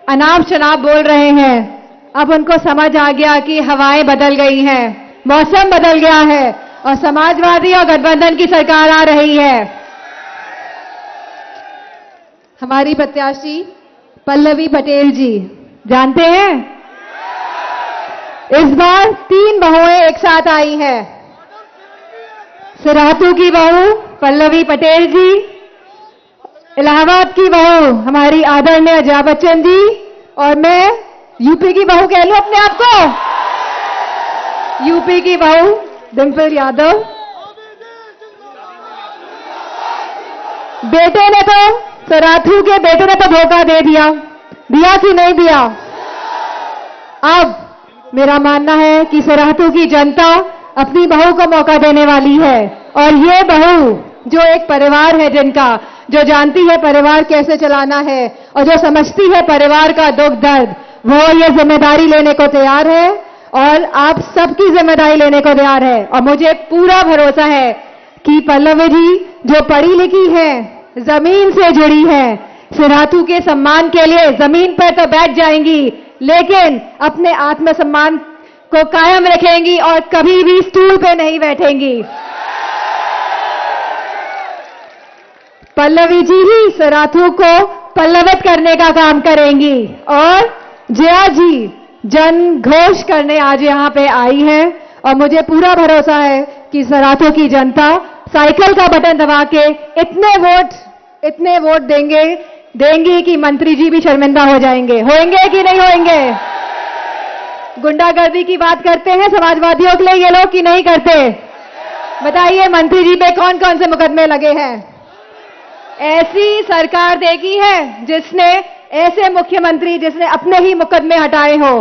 अनाप शनाप बोल रहे हैं। अब उनको समझ आ गया कि हवाएं बदल गई हैं, मौसम बदल गया है और समाजवादी और गठबंधन की सरकार आ रही है। हमारी प्रत्याशी पल्लवी पटेल जी, जानते हैं इस बार 3 बहुएं एक साथ आई हैं। सिराथू की बहू पल्लवी पटेल जी, इलाहाबाद की बहू हमारी आदरणीय जया बच्चन जी, और मैं यूपी की बहू कह लूं अपने आप को, यूपी की बहू डिंपल यादव। बेटे ने तो, सिराथू के बेटे ने तो धोखा दे दिया, दिया कि नहीं दिया? अब मेरा मानना है कि सिराथू की जनता अपनी बहू को मौका देने वाली है, और ये बहू जो एक परिवार है जिनका, जो जानती है परिवार कैसे चलाना है और जो समझती है परिवार का दुख दर्द, वो ये जिम्मेदारी लेने को तैयार है और आप सबकी जिम्मेदारी लेने को तैयार है। और मुझे पूरा भरोसा है कि पल्लवी जी जो पढ़ी लिखी है, जमीन से जुड़ी है, सिराथू के सम्मान के लिए जमीन पर तो बैठ जाएंगी, लेकिन अपने आत्मसम्मान को कायम रखेंगी और कभी भी स्टूल पे नहीं बैठेंगी। पल्लवी जी ही सिराथू को पल्लवित करने का काम करेंगी और जया जी जन घोष करने आज यहां पे आई है। और मुझे पूरा भरोसा है कि सिराथू की जनता साइकिल का बटन दबा के इतने वोट देंगी कि मंत्री जी भी शर्मिंदा हो जाएंगे। होंगे कि नहीं होंगे? गुंडागर्दी की बात करते हैं समाजवादियों के लिए ये लोग कि नहीं करते? बताइए मंत्री जी पे कौन कौन से मुकदमे लगे हैं? ऐसी सरकार देखी है जिसने ऐसे मुख्यमंत्री जिसने अपने ही मुकदमे हटाए हो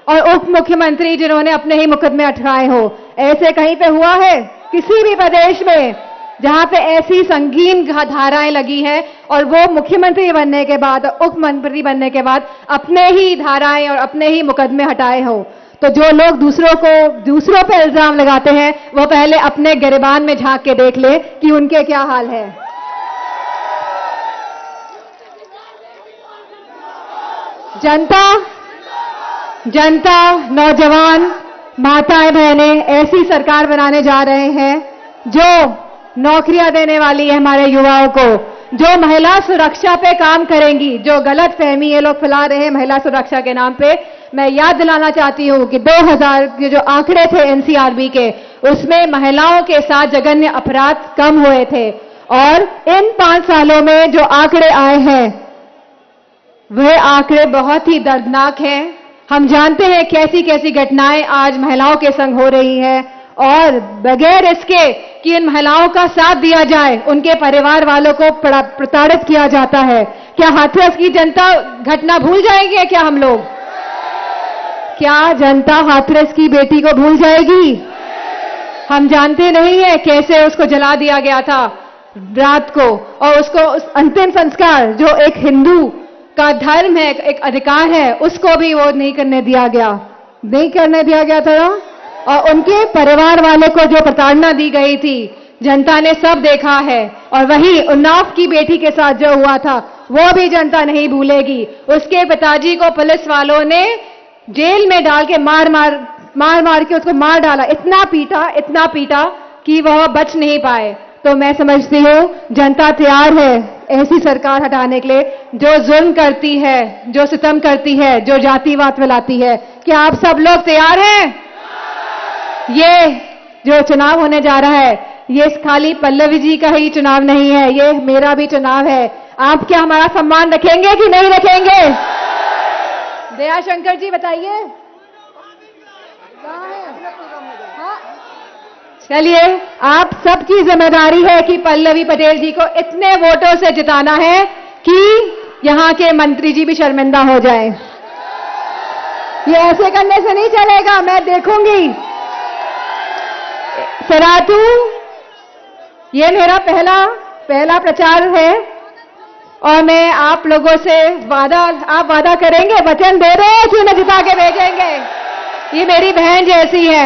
और उप मुख्यमंत्री जिन्होंने अपने ही मुकदमे हटाए हो? ऐसे कहीं पे हुआ है किसी भी प्रदेश में जहां पे ऐसी संगीन धाराएं लगी है और वो मुख्यमंत्री बनने के बाद, उप मंत्री बनने के बाद अपने ही धाराएं और अपने ही मुकदमे हटाए हो? तो जो लोग दूसरों पे इल्जाम लगाते हैं वो पहले अपने गिरेबान में झांक के देख ले कि उनके क्या हाल है। जनता, नौजवान, माताएं, बहनें ऐसी सरकार बनाने जा रहे हैं जो नौकरियां देने वाली है हमारे युवाओं को, जो महिला सुरक्षा पे काम करेंगी। जो गलत फहमी ये लोग फैला रहे हैं महिला सुरक्षा के नाम पे, मैं याद दिलाना चाहती हूं कि 2000 के जो आंकड़े थे एनसीआरबी के, उसमें महिलाओं के साथ जघन्य अपराध कम हुए थे। और इन 5 सालों में जो आंकड़े आए हैं वह आंकड़े बहुत ही दर्दनाक हैं। हम जानते हैं कैसी कैसी घटनाएं आज महिलाओं के संग हो रही है, और बगैर इसके कि इन महिलाओं का साथ दिया जाए उनके परिवार वालों को प्रताड़ित किया जाता है। क्या हाथरस की जनता घटना भूल जाएंगे? क्या हम लोग, क्या जनता हाथरस की बेटी को भूल जाएगी? हम जानते नहीं है कैसे उसको जला दिया गया था रात को, और उसको उस अंतिम संस्कार जो एक हिंदू का धर्म है, एक अधिकार है, उसको भी वो नहीं करने दिया था। और उनके परिवार वाले को जो प्रताड़ना दी गई थी जनता ने सब देखा है। और वही उन्नाव की बेटी के साथ जो हुआ था वो भी जनता नहीं भूलेगी। उसके पिताजी को पुलिस वालों ने जेल में डाल के मार के उसको मार डाला, इतना पीटा कि वह बच नहीं पाए। तो मैं समझती हूँ जनता तैयार है ऐसी सरकार हटाने के लिए जो जुल्म करती है, जो सितम करती है, जो जातिवाद फैलाती है। क्या आप सब लोग तैयार हैं? ये जो चुनाव होने जा रहा है ये खाली पल्लवी जी का ही चुनाव नहीं है, ये मेरा भी चुनाव है। आप क्या हमारा सम्मान रखेंगे कि नहीं रखेंगे? दयाशंकर जी बताइए। चलिए, आप सबकी जिम्मेदारी है कि पल्लवी पटेल जी को इतने वोटों से जिताना है कि यहां के मंत्री जी भी शर्मिंदा हो जाएं। ये ऐसे करने से नहीं चलेगा, मैं देखूंगी। सिराथू, ये मेरा पहला प्रचार है और मैं आप लोगों से आप वादा करेंगे, वचन दे रहे हैं कि उन्हें जिता के भेजेंगे। ये मेरी बहन जैसी है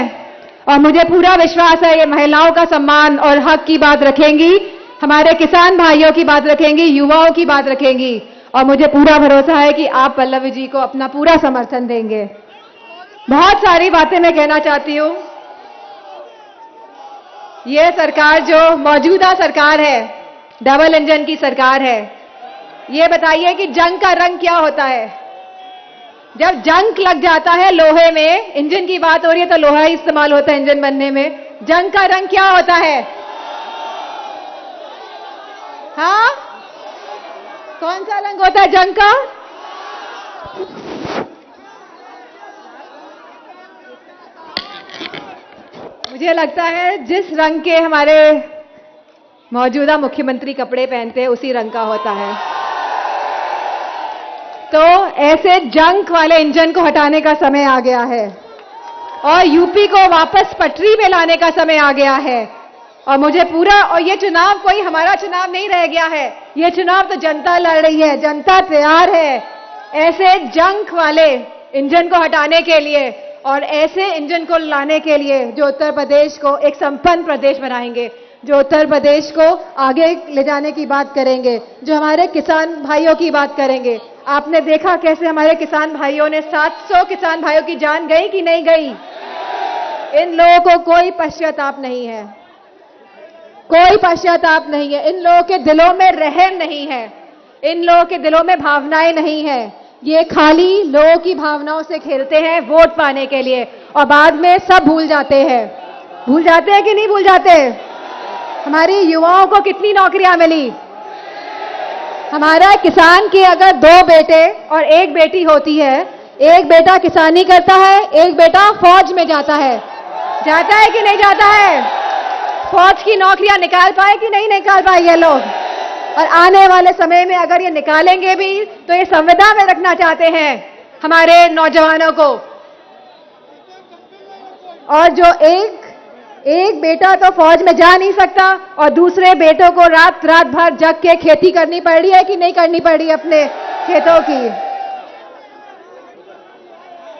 और मुझे पूरा विश्वास है ये महिलाओं का सम्मान और हक की बात रखेंगी, हमारे किसान भाइयों की बात रखेंगी, युवाओं की बात रखेंगी और मुझे पूरा भरोसा है कि आप पल्लवी जी को अपना पूरा समर्थन देंगे। बहुत सारी बातें मैं कहना चाहती हूं। यह सरकार जो मौजूदा सरकार है, डबल इंजन की सरकार है। ये बताइए कि जंग का रंग क्या होता है? जब जंग लग जाता है लोहे में, इंजन की बात हो रही है तो लोहा ही इस्तेमाल होता है इंजन बनने में। जंग का रंग क्या होता है? हाँ, कौन सा रंग होता है जंग का? मुझे लगता है जिस रंग के हमारे मौजूदा मुख्यमंत्री कपड़े पहनते हैं उसी रंग का होता है। तो ऐसे जंग वाले इंजन को हटाने का समय आ गया है और यूपी को वापस पटरी पे लाने का समय आ गया है। और मुझे पूरा, और ये चुनाव कोई हमारा चुनाव नहीं रह गया है, ये चुनाव तो जनता लड़ रही है, जनता तैयार है ऐसे जंग वाले इंजन को हटाने के लिए और ऐसे इंजन को लाने के लिए जो उत्तर प्रदेश को एक संपन्न प्रदेश बनाएंगे, जो उत्तर प्रदेश को आगे ले जाने की बात करेंगे, जो हमारे किसान भाइयों की बात करेंगे। आपने देखा कैसे हमारे किसान भाइयों ने 700 किसान भाइयों की जान गई कि नहीं गई? इन लोगों को कोई पश्चाताप नहीं है, कोई पश्चाताप नहीं है। इन लोगों के दिलों में रहम नहीं है, इन लोगों के दिलों में भावनाएं नहीं है। ये खाली लोगों की भावनाओं से खेलते हैं वोट पाने के लिए और बाद में सब भूल जाते हैं। भूल जाते हैं कि नहीं भूल जाते? हमारी युवाओं को कितनी नौकरियां मिली? हमारा किसान के अगर 2 बेटे और 1 बेटी होती है, एक बेटा किसानी करता है, एक बेटा फौज में जाता है कि नहीं जाता है? फौज की नौकरियां निकाल पाए कि नहीं निकाल पाए ये लोग? और आने वाले समय में अगर ये निकालेंगे भी तो ये संविदा में रखना चाहते हैं हमारे नौजवानों को। और जो एक बेटा तो फौज में जा नहीं सकता और दूसरे बेटों को रात भर जग के खेती करनी पड़ रही है कि नहीं करनी पड़ रही है? अपने खेतों की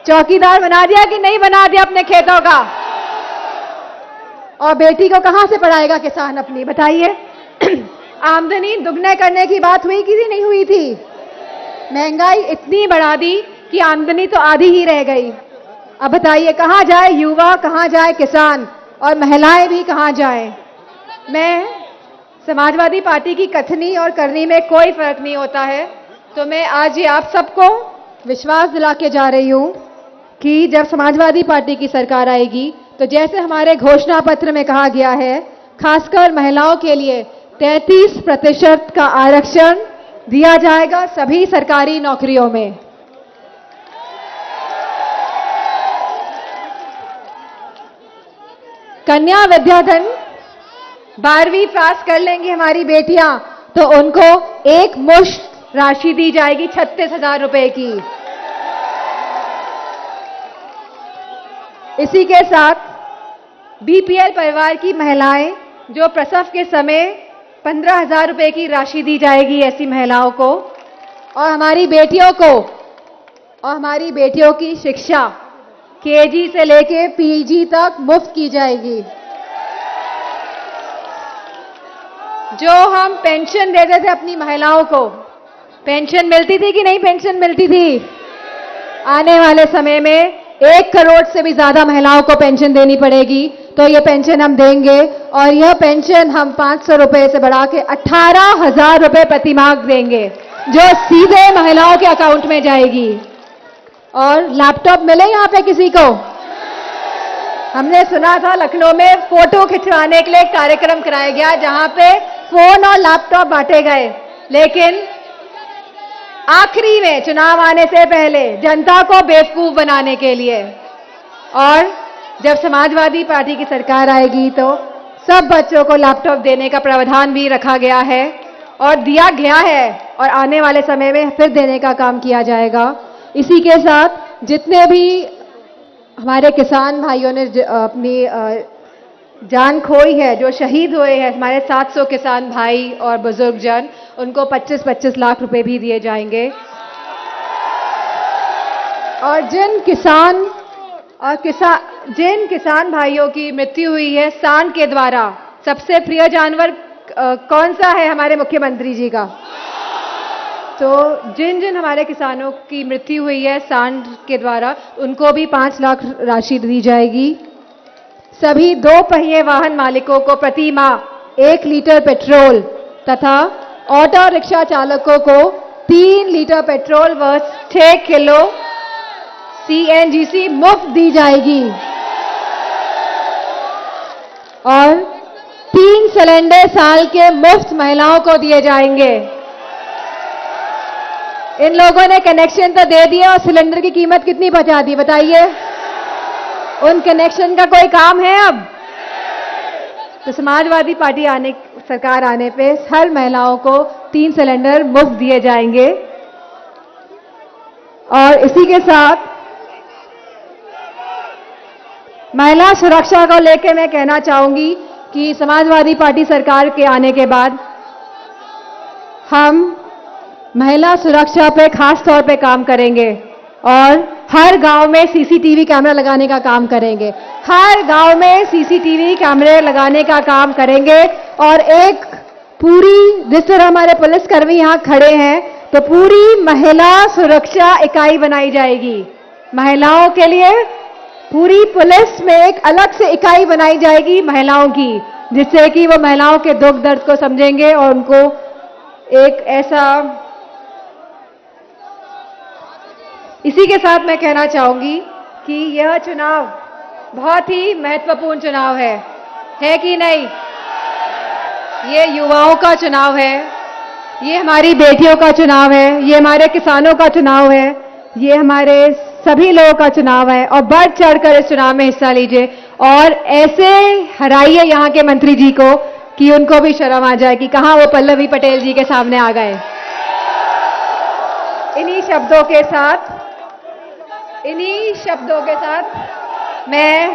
चौकीदार बना दिया कि नहीं बना दिया अपने खेतों का? और बेटी को कहां से पढ़ाएगा किसान अपनी, बताइए? आमदनी दुगने करने की बात हुई कि नहीं हुई थी? महंगाई इतनी बढ़ा दी कि आमदनी तो आधी ही रह गई। अब बताइए कहां जाए युवा, कहां जाए किसान और महिलाएं भी कहां जाएं? मैं समाजवादी पार्टी की कथनी और करनी में कोई फर्क नहीं होता है, तो मैं आज ये आप सबको विश्वास दिला के जा रही हूं कि जब समाजवादी पार्टी की सरकार आएगी तो जैसे हमारे घोषणा पत्र में कहा गया है, खासकर महिलाओं के लिए 33% का आरक्षण दिया जाएगा सभी सरकारी नौकरियों में। कन्या विद्याधन 12वीं पास कर लेंगी हमारी बेटियां तो उनको एक मुश्त राशि दी जाएगी 36,000 रुपए की। इसी के साथ बीपीएल परिवार की महिलाएं जो प्रसव के समय 15,000 रुपए की राशि दी जाएगी ऐसी महिलाओं को, और हमारी बेटियों की शिक्षा केजी से लेके पीजी तक मुफ्त की जाएगी। जो हम पेंशन देते थे अपनी महिलाओं को, पेंशन मिलती थी कि नहीं पेंशन मिलती थी? आने वाले समय में 1 करोड़ से भी ज्यादा महिलाओं को पेंशन देनी पड़ेगी, तो ये पेंशन हम देंगे और यह पेंशन हम 500 रुपए से बढ़ा के 18,000 रुपए प्रति माह देंगे, जो सीधे महिलाओं के अकाउंट में जाएगी। और लैपटॉप मिले यहाँ पे किसी को? हमने सुना था लखनऊ में फोटो खिंचवाने के लिए एक कार्यक्रम कराया गया जहां पे फोन और लैपटॉप बांटे गए, लेकिन आखिरी में चुनाव आने से पहले जनता को बेवकूफ बनाने के लिए। और जब समाजवादी पार्टी की सरकार आएगी तो सब बच्चों को लैपटॉप देने का प्रावधान भी रखा गया है और दिया गया है और आने वाले समय में फिर देने का काम किया जाएगा। इसी के साथ जितने भी हमारे किसान भाइयों ने अपनी जान खोई है, जो शहीद हुए हैं, हमारे 700 किसान भाई और बुजुर्ग जन, उनको 25-25 लाख रुपए भी दिए जाएंगे। और जिन किसान भाइयों की मृत्यु हुई है सांड के द्वारा, सबसे प्रिय जानवर कौन सा है हमारे मुख्यमंत्री जी का? तो जिन जिन हमारे किसानों की मृत्यु हुई है सांड के द्वारा, उनको भी 5 लाख राशि दी जाएगी। सभी 2 पहिए वाहन मालिकों को प्रति माह 1 लीटर पेट्रोल तथा ऑटो रिक्शा चालकों को 3 लीटर पेट्रोल व 6 किलो CNGC मुफ्त दी जाएगी और 3 सिलेंडर साल के मुफ्त महिलाओं को दिए जाएंगे। इन लोगों ने कनेक्शन तो दे दिया और सिलेंडर की कीमत कितनी बचा दी बताइए? उन कनेक्शन का कोई काम है अब? तो समाजवादी पार्टी सरकार आने पे हर महिलाओं को 3 सिलेंडर मुफ्त दिए जाएंगे। और इसी के साथ महिला सुरक्षा को लेकर मैं कहना चाहूंगी कि समाजवादी पार्टी सरकार के आने के बाद हम महिला सुरक्षा पे खास तौर पे काम करेंगे और हर गांव में सीसीटीवी कैमरा लगाने का काम करेंगे। हर गांव में सीसीटीवी कैमरे लगाने का काम करेंगे और एक पूरी, जिस तरह हमारे पुलिसकर्मी यहां खड़े हैं, तो पूरी महिला सुरक्षा इकाई बनाई जाएगी। महिलाओं के लिए पूरी पुलिस में एक अलग से इकाई बनाई जाएगी महिलाओं की, जिससे कि वो महिलाओं के दुख दर्द को समझेंगे और उनको एक ऐसा। इसी के साथ मैं कहना चाहूंगी कि यह चुनाव बहुत ही महत्वपूर्ण चुनाव है कि नहीं? ये युवाओं का चुनाव है, ये हमारी बेटियों का चुनाव है, ये हमारे किसानों का चुनाव है, ये हमारे सभी लोगों का चुनाव है और बढ़ चढ़कर इस चुनाव में हिस्सा लीजिए और ऐसे हराइए यहाँ के मंत्री जी को कि उनको भी शर्म आ जाए कि कहां वो पल्लवी पटेल जी के सामने आ गए। इन्हीं शब्दों के साथ मैं